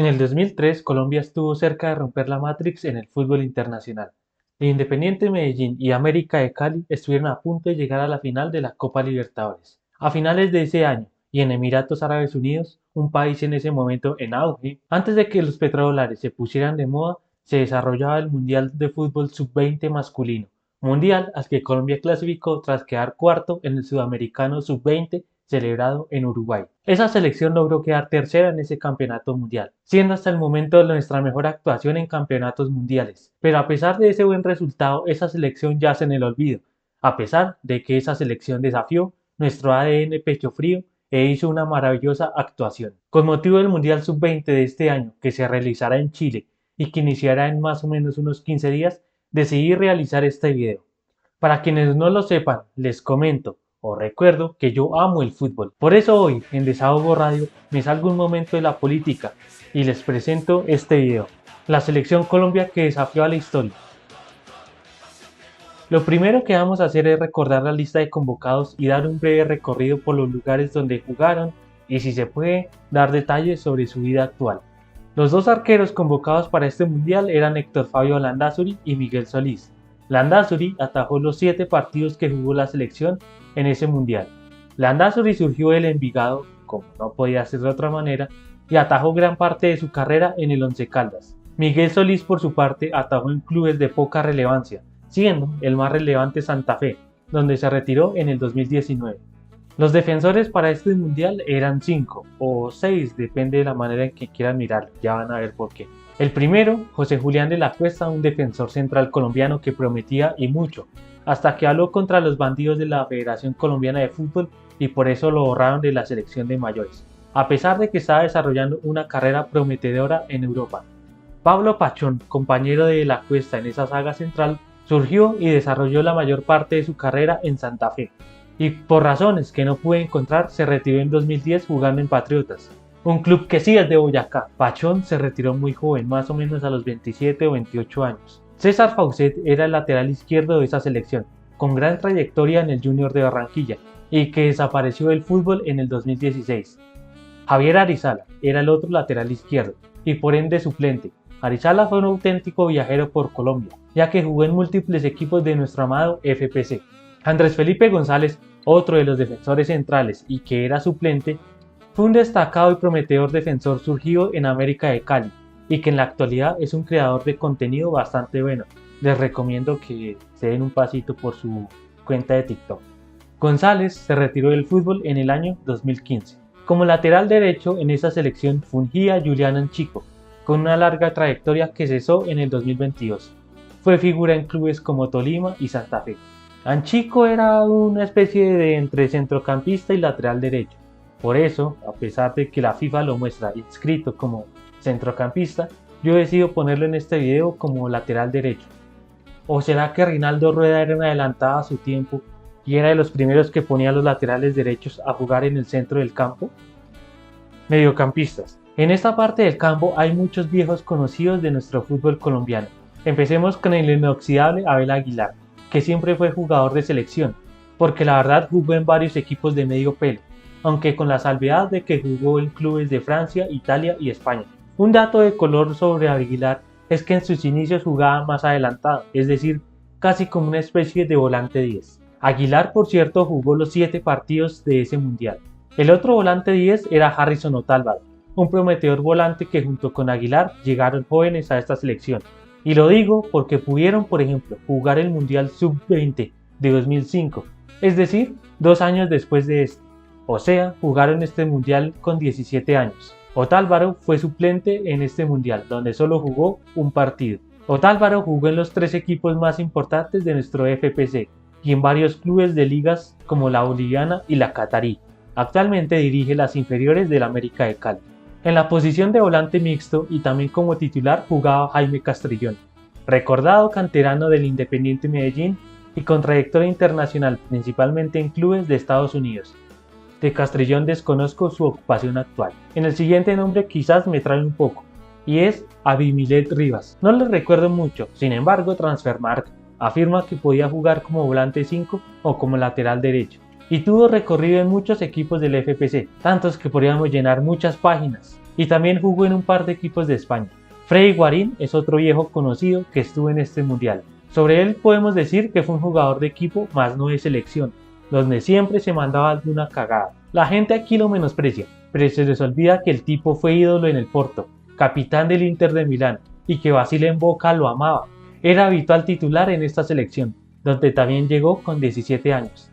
En el 2003, Colombia estuvo cerca de romper la Matrix en el fútbol internacional. El Independiente Medellín y América de Cali estuvieron a punto de llegar a la final de la Copa Libertadores. A finales de ese año, y en Emiratos Árabes Unidos, un país en ese momento en auge, antes de que los petrodólares se pusieran de moda, se desarrollaba el Mundial de Fútbol Sub-20 masculino, mundial al que Colombia clasificó tras quedar cuarto en el Sudamericano Sub-20 celebrado en Uruguay. Esa selección logró quedar tercera en ese campeonato mundial, siendo hasta el momento nuestra mejor actuación en campeonatos mundiales. Pero a pesar de ese buen resultado, esa selección yace en el olvido, a pesar de que esa selección desafió nuestro ADN pecho frío e hizo una maravillosa actuación. Con motivo del Mundial Sub-20 de este año, que se realizará en Chile y que iniciará en más o menos unos 15 días, decidí realizar este video. Para quienes no lo sepan, les comento o recuerdo que yo amo el fútbol. Por eso hoy, en Desahogo Radio, me salgo un momento de la política y les presento este video. La selección Colombia que desafió a la historia. Lo primero que vamos a hacer es recordar la lista de convocados y dar un breve recorrido por los lugares donde jugaron y, si se puede, dar detalles sobre su vida actual. Los dos arqueros convocados para este mundial eran Héctor Fabio Landázuri y Miguel Solís. Landázuri atajó los 7 partidos que jugó la selección en ese mundial. Landázuri surgió del Envigado, como no podía ser de otra manera, y atajó gran parte de su carrera en el Once Caldas. Miguel Solís, por su parte, atajó en clubes de poca relevancia, siendo el más relevante Santa Fe, donde se retiró en el 2019. Los defensores para este mundial eran 5 o 6, depende de la manera en que quieran mirarlo, ya van a ver por qué. El primero, José Julián de la Cuesta, un defensor central colombiano que prometía y mucho, hasta que habló contra los bandidos de la Federación Colombiana de Fútbol y por eso lo borraron de la selección de mayores, a pesar de que estaba desarrollando una carrera prometedora en Europa. Pablo Pachón, compañero de la Cuesta en esa saga central, surgió y desarrolló la mayor parte de su carrera en Santa Fe, y por razones que no pude encontrar se retiró en 2010 jugando en Patriotas, un club que sí es de Boyacá. Pachón se retiró muy joven, más o menos a los 27 o 28 años. César Faucet era el lateral izquierdo de esa selección, con gran trayectoria en el Junior de Barranquilla, y que desapareció del fútbol en el 2016. Javier Arizala era el otro lateral izquierdo, y por ende suplente. Arizala fue un auténtico viajero por Colombia, ya que jugó en múltiples equipos de nuestro amado FPC. Andrés Felipe González, otro de los defensores centrales y que era suplente, fue un destacado y prometedor defensor surgido en América de Cali y que en la actualidad es un creador de contenido bastante bueno. Les recomiendo que se den un pasito por su cuenta de TikTok. González se retiró del fútbol en el año 2015. Como lateral derecho en esa selección fungía Julián Anchico, con una larga trayectoria que cesó en el 2022. Fue figura en clubes como Tolima y Santa Fe. Anchico era una especie de entre centrocampista y lateral derecho. Por eso, a pesar de que la FIFA lo muestra inscrito como centrocampista, yo decido ponerlo en este video como lateral derecho. ¿O será que Reinaldo Rueda era un adelantado a su tiempo y era de los primeros que ponía a los laterales derechos a jugar en el centro del campo? Mediocampistas. En esta parte del campo hay muchos viejos conocidos de nuestro fútbol colombiano. Empecemos con el inoxidable Abel Aguilar, que siempre fue jugador de selección, porque la verdad jugó en varios equipos de medio pelo, aunque con la salvedad de que jugó en clubes de Francia, Italia y España. Un dato de color sobre Aguilar es que en sus inicios jugaba más adelantado, es decir, casi como una especie de volante 10. Aguilar, por cierto, jugó los 7 partidos de ese mundial. El otro volante 10 era Harrison Otálvaro, un prometedor volante que junto con Aguilar llegaron jóvenes a esta selección. Y lo digo porque pudieron, por ejemplo, jugar el Mundial Sub-20 de 2005, es decir, 2 años después de este. O sea, jugaron este mundial con 17 años. Otálvaro fue suplente en este mundial, donde solo jugó un partido. Otálvaro jugó en los 3 equipos más importantes de nuestro FPC y en varios clubes de ligas como la boliviana y la catarí. Actualmente dirige las inferiores del América de Cali. En la posición de volante mixto y también como titular jugaba Jaime Castrillón, recordado canterano del Independiente Medellín y con trayectoria internacional principalmente en clubes de Estados Unidos. De Castrillón desconozco su ocupación actual. En el siguiente nombre quizás me trae un poco, y es Abimilet Rivas. No le recuerdo mucho, sin embargo Transfermarkt afirma que podía jugar como volante 5 o como lateral derecho, y tuvo recorrido en muchos equipos del FPC, tantos que podríamos llenar muchas páginas. y también jugó en un par de equipos de España. Freddy Guarín es otro viejo conocido que estuvo en este mundial. Sobre él podemos decir que fue un jugador de equipo más no de selección, donde siempre se mandaba alguna cagada. La gente aquí lo menosprecia, pero se les olvida que el tipo fue ídolo en el Porto, capitán del Inter de Milán, y que Basile Bocca lo amaba. Era habitual titular en esta selección, donde también llegó con 17 años.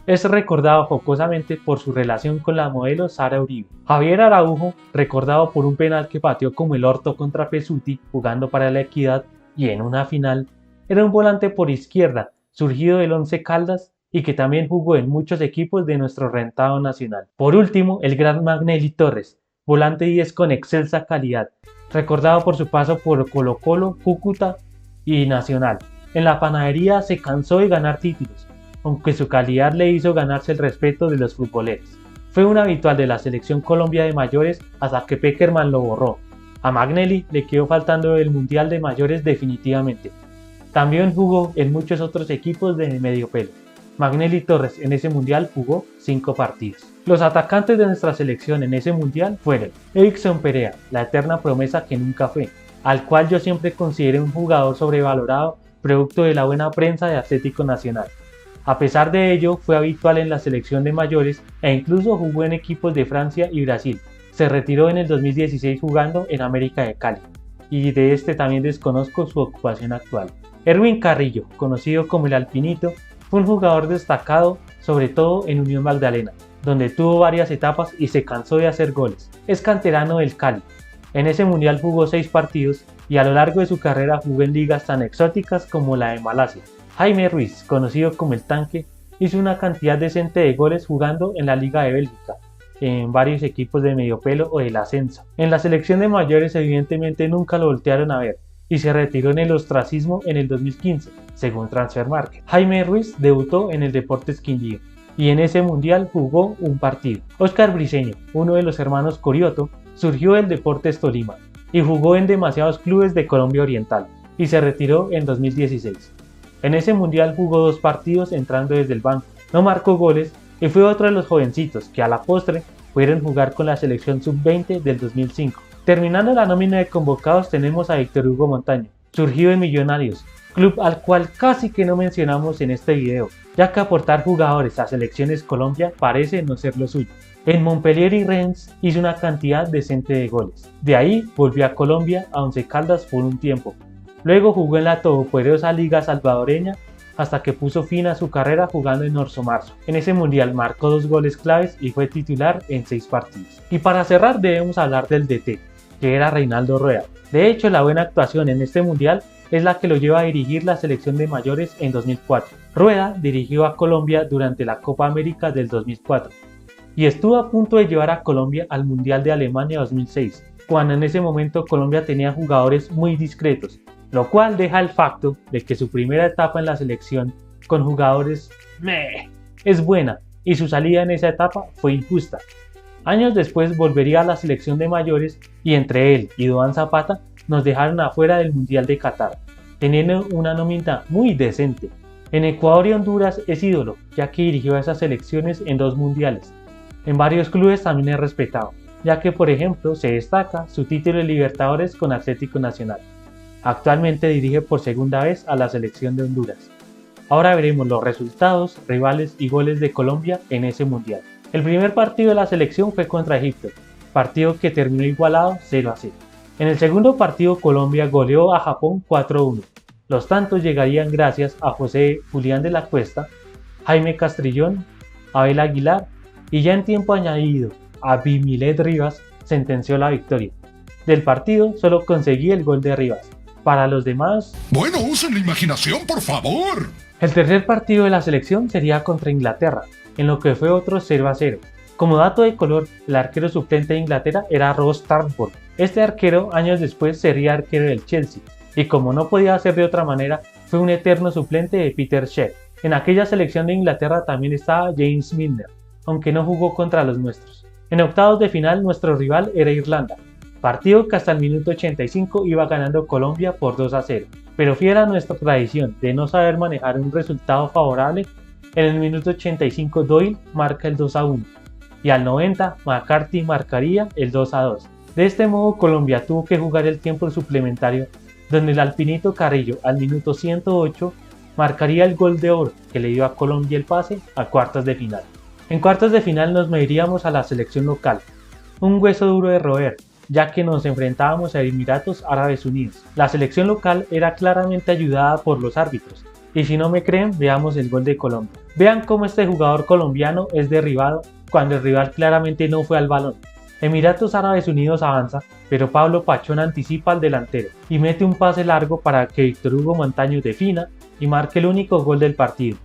Es recordado jocosamente por su relación con la modelo Sara Uribe. Javier Araujo, recordado por un penal que pateó como el orto contra Pesuti jugando para la Equidad y en una final, era un volante por izquierda, surgido del Once Caldas y que también jugó en muchos equipos de nuestro rentado nacional. Por último, el gran Magnelli Torres, volante 10 con excelsa calidad, recordado por su paso por Colo-Colo, Cúcuta y Nacional. En la panadería se cansó de ganar títulos, aunque su calidad le hizo ganarse el respeto de los futboleros. Fue un habitual de la selección Colombia de mayores hasta que Pekerman lo borró. A Magnelli le quedó faltando el Mundial de Mayores definitivamente. También jugó en muchos otros equipos de medio pelo. Magnelli Torres en ese mundial jugó 5 partidos. Los atacantes de nuestra selección en ese mundial fueron Erickson Perea, la eterna promesa que nunca fue, al cual yo siempre consideré un jugador sobrevalorado producto de la buena prensa de Atlético Nacional. A pesar de ello, fue habitual en la selección de mayores e incluso jugó en equipos de Francia y Brasil. Se retiró en el 2016 jugando en América de Cali, y de este también desconozco su ocupación actual. Erwin Carrillo, conocido como el Alpinito, fue un jugador destacado sobre todo en Unión Magdalena, donde tuvo varias etapas y se cansó de hacer goles. Es canterano del Cali. En ese mundial jugó 6 partidos y a lo largo de su carrera jugó en ligas tan exóticas como la de Malasia. Jaime Ruiz, conocido como el Tanque, hizo una cantidad decente de goles jugando en la Liga de Bélgica, en varios equipos de mediopelo o del ascenso. En la selección de mayores evidentemente nunca lo voltearon a ver y se retiró en el ostracismo en el 2015, según Transfermarkt. Jaime Ruiz debutó en el Deportes Quindío y en ese mundial jugó un partido. Óscar Briceño, uno de los hermanos Corioto, surgió del Deportes Tolima y jugó en demasiados clubes de Colombia Oriental y se retiró en 2016. En ese mundial jugó 2 partidos entrando desde el banco, no marcó goles y fue otro de los jovencitos que a la postre pudieron jugar con la selección sub-20 del 2005. Terminando la nómina de convocados tenemos a Víctor Hugo Montaño, surgido en Millonarios, club al cual casi que no mencionamos en este video, ya que aportar jugadores a Selecciones Colombia parece no ser lo suyo. En Montpellier y Rennes hizo una cantidad decente de goles. De ahí volvió a Colombia, a Once Caldas por un tiempo. Luego jugó en la todopoderosa Liga Salvadoreña hasta que puso fin a su carrera jugando en Orso Marzo. En ese mundial marcó 2 goles claves y fue titular en 6 partidos. Y para cerrar debemos hablar del DT, que era Reinaldo Rueda. De hecho, la buena actuación en este mundial es la que lo lleva a dirigir la selección de mayores en 2004. Rueda dirigió a Colombia durante la Copa América del 2004 y estuvo a punto de llevar a Colombia al Mundial de Alemania 2006, cuando en ese momento Colombia tenía jugadores muy discretos, lo cual deja el facto de que su primera etapa en la selección con jugadores es buena y su salida en esa etapa fue injusta. Años después volvería a la selección de mayores y entre él y Duván Zapata nos dejaron afuera del Mundial de Qatar, teniendo una nómina muy decente. En Ecuador y Honduras es ídolo, ya que dirigió a esas selecciones en 2 mundiales. En varios clubes también es respetado, ya que por ejemplo se destaca su título de Libertadores con Atlético Nacional. Actualmente dirige por segunda vez a la selección de Honduras. Ahora veremos los resultados, rivales y goles de Colombia en ese mundial. El primer partido de la selección fue contra Egipto, partido que terminó igualado 0-0. En el segundo partido Colombia goleó a Japón 4-1. Los tantos llegarían gracias a José Julián de la Cuesta, Jaime Castrillón, Abel Aguilar y ya en tiempo añadido Abimilet Rivas sentenció la victoria. Del partido solo conseguí el gol de Rivas. Para los demás... Bueno, usen la imaginación, por favor. El tercer partido de la selección sería contra Inglaterra, en lo que fue otro 0-0. Como dato de color, el arquero suplente de Inglaterra era Ross Tarnford. Este arquero años después sería arquero del Chelsea, y como no podía ser de otra manera, fue un eterno suplente de Peter Cech. En aquella selección de Inglaterra también estaba James Milner, aunque no jugó contra los nuestros. En octavos de final nuestro rival era Irlanda, partido que hasta el minuto 85 iba ganando Colombia por 2-0, pero fiel a nuestra tradición de no saber manejar un resultado favorable, en el minuto 85 Doyle marca el 2-1 y al 90 McCarthy marcaría el 2-2. De este modo Colombia tuvo que jugar el tiempo suplementario, donde el alpinito Carrillo al minuto 108 marcaría el gol de oro que le dio a Colombia el pase a cuartos de final. En cuartos de final nos mediríamos a la selección local, un hueso duro de roer, ya que nos enfrentábamos a Emiratos Árabes Unidos. La selección local era claramente ayudada por los árbitros, y si no me creen, veamos el gol de Colombia. Vean cómo este jugador colombiano es derribado cuando el rival claramente no fue al balón. Emiratos Árabes Unidos avanza, pero Pablo Pachón anticipa al delantero y mete un pase largo para que Víctor Hugo Montaño defina y marque el único gol del partido.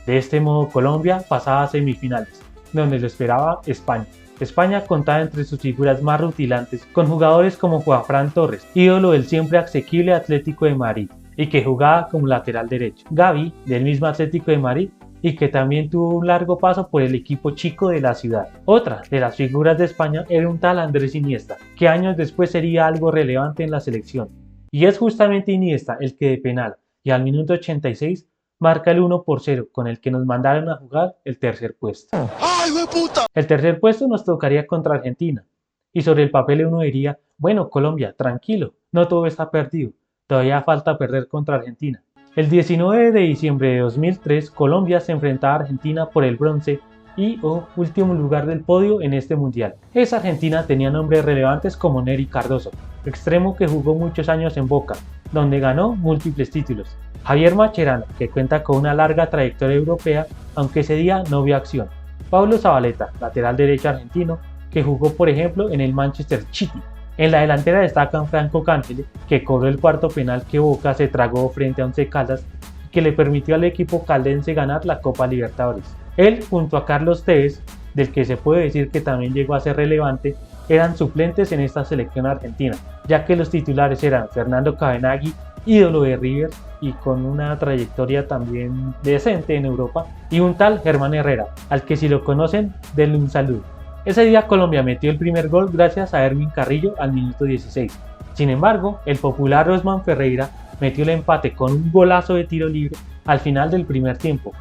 De este modo Colombia pasaba a semifinales, donde lo esperaba España. España contaba entre sus figuras más rutilantes con jugadores como Juanfran Torres, ídolo del siempre asequible Atlético de Madrid, y que jugaba como lateral derecho. Gavi, del mismo Atlético de Madrid, y que también tuvo un largo paso por el equipo chico de la ciudad. Otra de las figuras de España era un tal Andrés Iniesta, que años después sería algo relevante en la selección. Y es justamente Iniesta el que de penal, y al minuto 86, marca el 1-0 con el que nos mandaron a jugar el tercer puesto. ¡Ay, de puta! El tercer puesto nos tocaría contra Argentina. Y sobre el papel uno diría, bueno, Colombia, tranquilo, no todo está perdido, todavía falta perder contra Argentina. El 19 de diciembre de 2003, Colombia se enfrentaba a Argentina por el bronce y último lugar del podio en este mundial. Esa Argentina tenía nombres relevantes como Nery Cardoso, extremo que jugó muchos años en Boca, donde ganó múltiples títulos. Javier Mascherano, que cuenta con una larga trayectoria europea, aunque ese día no vio acción. Pablo Zabaleta, lateral derecho argentino, que jugó por ejemplo en el Manchester City. En la delantera destacan Franco Cantele, que cobró el cuarto penal que Boca se tragó frente a Once Caldas y que le permitió al equipo caldense ganar la Copa Libertadores. Él, junto a Carlos Tevez, del que se puede decir que también llegó a ser relevante, eran suplentes en esta selección argentina, ya que los titulares eran Fernando Cabenagui, ídolo de River y con una trayectoria también decente en Europa, y un tal Germán Herrera, al que si lo conocen, denle un saludo. Ese día Colombia metió el primer gol gracias a Erwin Carrillo al minuto 16. Sin embargo, el popular Osman Ferreira metió el empate con un golazo de tiro libre al final del primer tiempo.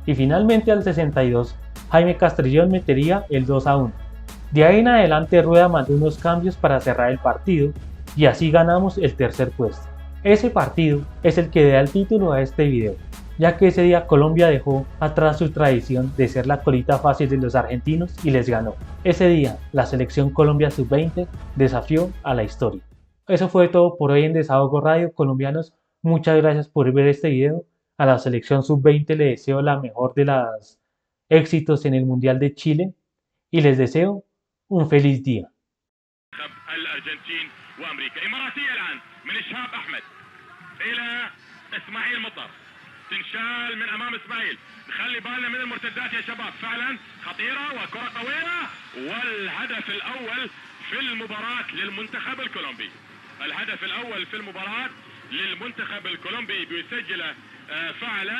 Y finalmente al 62, Jaime Castrillón metería el 2-1. De ahí en adelante Rueda mandó unos cambios para cerrar el partido y así ganamos el tercer puesto. Ese partido es el que da el título a este video, ya que ese día Colombia dejó atrás su tradición de ser la colita fácil de los argentinos y les ganó. Ese día, la selección Colombia Sub-20 desafió a la historia. Eso fue todo por hoy en Desahogo Radio. Colombianos, muchas gracias por ver este video. A la selección Sub-20 le deseo la mejor de los éxitos en el Mundial de Chile y les deseo un feliz día. تنشال من امام اسماعيل، نخلي بالنا من المرتدات يا شباب، فعلا خطيره وكره طويله، والهدف الاول في المباراه للمنتخب الكولومبي. الهدف الاول في المباراه للمنتخب الكولومبي بيسجله فعلا.